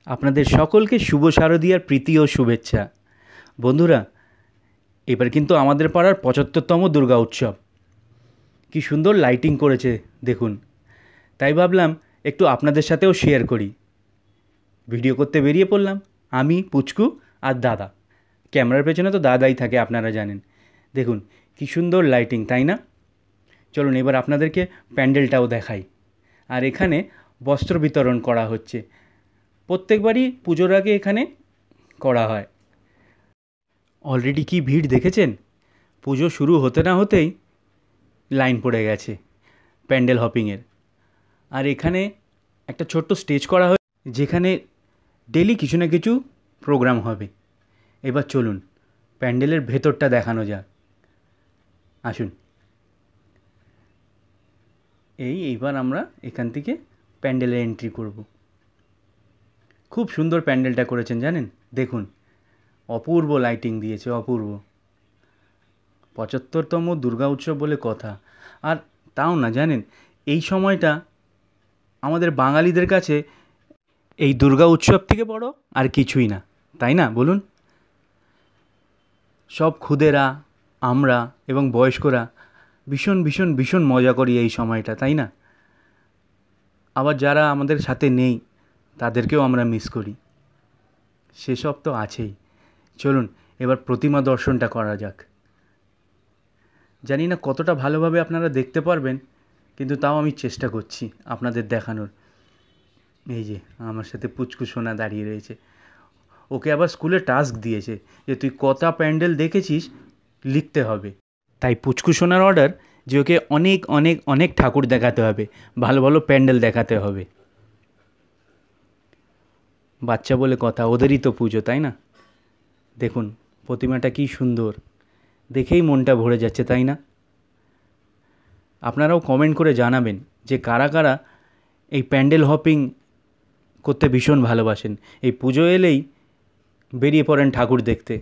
আপনাদের সকলকে শুভ শারদীয়ার প্রীতি ও শুভেচ্ছা। বন্ধুরা, এবার কিন্তু আমাদের পাড়ার ৭৫তম দুর্গা উৎসব। কী সুন্দর লাইটিং করেছে দেখুন। তাই ভাবলাম একটু আপনাদের সাথেও শেয়ার করি। ভিডিও করতে বেরিয়ে পড়লাম আমি, পুচকু আর দাদা। ক্যামেরার পেছনে তো দাদাই থাকে, আপনারা জানেন। দেখুন কী সুন্দর লাইটিং, তাই না? চলুন এবার আপনাদেরকে প্যান্ডেলটাও দেখাই। আর এখানে বস্ত্র বিতরণ করা হচ্ছে। প্রত্যেকবারই পুজোর আগে এখানে করা হয়। অলরেডি কি ভিড় দেখেছেন? পুজো শুরু হতে না হতেই লাইন পড়ে গেছে প্যান্ডেল হপিংয়ের। আর এখানে একটা ছোট্ট স্টেজ করা হয়, যেখানে ডেলি কিছু না কিছু প্রোগ্রাম হবে। এবার চলুন প্যান্ডেলের ভেতরটা দেখানো যাক। আসুন। এইবার আমরা এখান থেকে প্যান্ডেলে এন্ট্রি করব। খুব সুন্দর প্যান্ডেলটা করেছেন জানেন, দেখুন অপূর্ব লাইটিং দিয়েছে, অপূর্ব। ৭৫তম দুর্গা উৎসব বলে কথা। আর তাও না জানেন, এই সময়টা আমাদের বাঙালিদের কাছে এই দুর্গা উৎসব থেকে বড় আর কিছুই না, তাই না বলুন? সব খুদেরা, আমরা এবং বয়স্করা ভীষণ ভীষণ ভীষণ মজা করি এই সময়টা, তাই না? আবার যারা আমাদের সাথে নেই তাদেরকেও আমরা মিস করি, সেসব তো আছেই। চলুন এবার প্রতিমা দর্শনটা করা যাক। জানি না কতটা ভালোভাবে আপনারা দেখতে পারবেন, কিন্তু তাও আমি চেষ্টা করছি আপনাদের দেখানোর। এই যে আমার সাথে পুচকু সোনা দাঁড়িয়ে রয়েছে। ওকে আবার স্কুলে টাস্ক দিয়েছে যে তুই কটা প্যান্ডেল দেখেছিস লিখতে হবে। তাই পুচকু সোনার অর্ডার যে ওকে অনেক অনেক অনেক ঠাকুর দেখাতে হবে, ভালো ভালো প্যান্ডেল দেখাতে হবে। বাচ্চা বলে কথা, ওদেরই তো পুজো, তাই না? দেখুন প্রতিমাটা কী সুন্দর, দেখেই মনটা ভরে যাচ্ছে, তাই না? আপনারাও কমেন্ট করে জানাবেন যে কারা কারা এই প্যান্ডেল হপিং করতে ভীষণ ভালোবাসেন। এই পুজো এলেই বেরিয়ে পড়েন ঠাকুর দেখতে।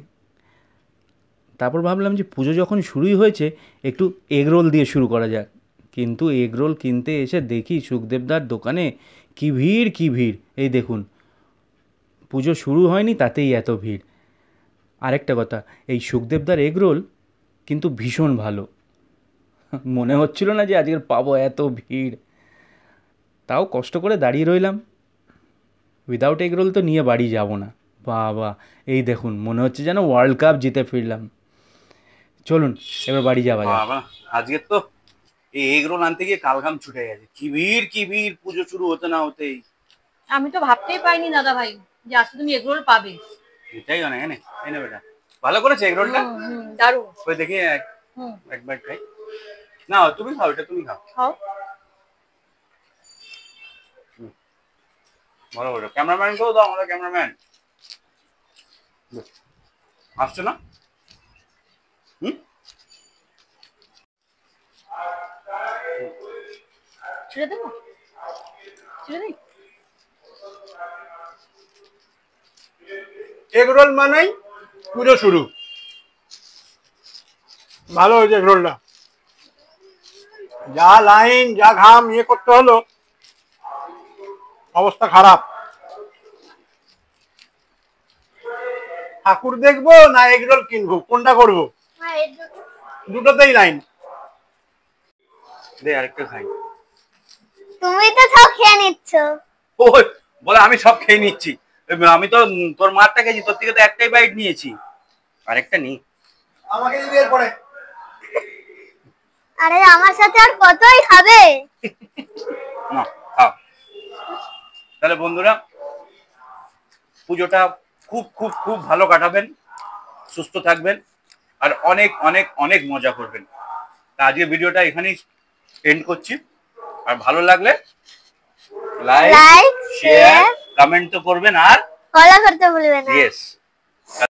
তারপর ভাবলাম যে পুজো যখন শুরুই হয়েছে একটু এগরোল দিয়ে শুরু করা যাক। কিন্তু এগরোল কিনতে এসে দেখি সুখদেবদার দোকানে কী ভিড়, কী ভিড়। এই দেখুন, পুজো শুরু হয়নি তাতেই এত ভিড়। আরেকটা কথা, এই সুখদেবদার এগরোল কিন্তু ভীষণ ভালো। মনে হচ্ছিল না যে আজকের পাবো এত ভিড়। তাও কষ্ট করে দাঁড়িয়ে রইলাম। উইদাউট এগরোল তো নিয়ে বাড়ি যাব না। বাবা, এই দেখুন মনে হচ্ছে যেন ওয়ার্ল্ড কাপ জিতে ফিরলাম। চলুন এবার বাড়ি যাওয়া যাক। বাবা, আজকে তো এই এগরোল আনতে গিয়ে কালঘাম ছুটে গেছে। কি ভিড়, পুজো শুরু হতে না হতেই। আমি তো ভাবতেই পাইনি দাদা ভাই যে আজকে তুমি এগরোল পাবে। এটাই অনেক, এনে বেটা ভালো করেছে এগরোলটা। দারুণ। ওই দেখি একবার খাই। না তুমি খাও, এটা তুমি খাও। খাও। ভালো করে ক্যামেরাম্যানকেও দাও, আমাদের ক্যামেরাম্যান আসছে না। ছেড়ে দেবো, ছেড়ে দিই। এগরোল মানেই পুজো শুরু। ভালো হয়েছে এগরোলটা। যা লাইন, যা ঘাম ইয়ে করতে হলো, অবস্থা খারাপ। ঠাকুর দেখবো না এগরোল কিনবো, কোনটা করবো? দুটোতেই লাইন। দে আরেকটা খাই। তুমি তো সব খেয়ে নিচ্ছ। ওই বলে আমি সব খেয়ে নিচ্ছি। আমি তো তোর মারটা খেয়েছি, তোর থেকে তো একটাই বাইট নিয়েছি, আরেকটা নি। আমাকে দিবি এরপরে। আরে আমার সাথে আর কতই খাবে? না খাও। তাহলে বন্ধুরা, পুজোটা খুব খুব খুব ভালো কাটাবেন, সুস্থ থাকবেন আর অনেক অনেক অনেক মজা করবেন। আজকে ভিডিওটা এখানেই এন্ড করছি। আর ভালো লাগলে লাইক, শেয়ার, কমেন্ট তো করবেন আর ফলো করতে ভুলবেন না। ইয়েস।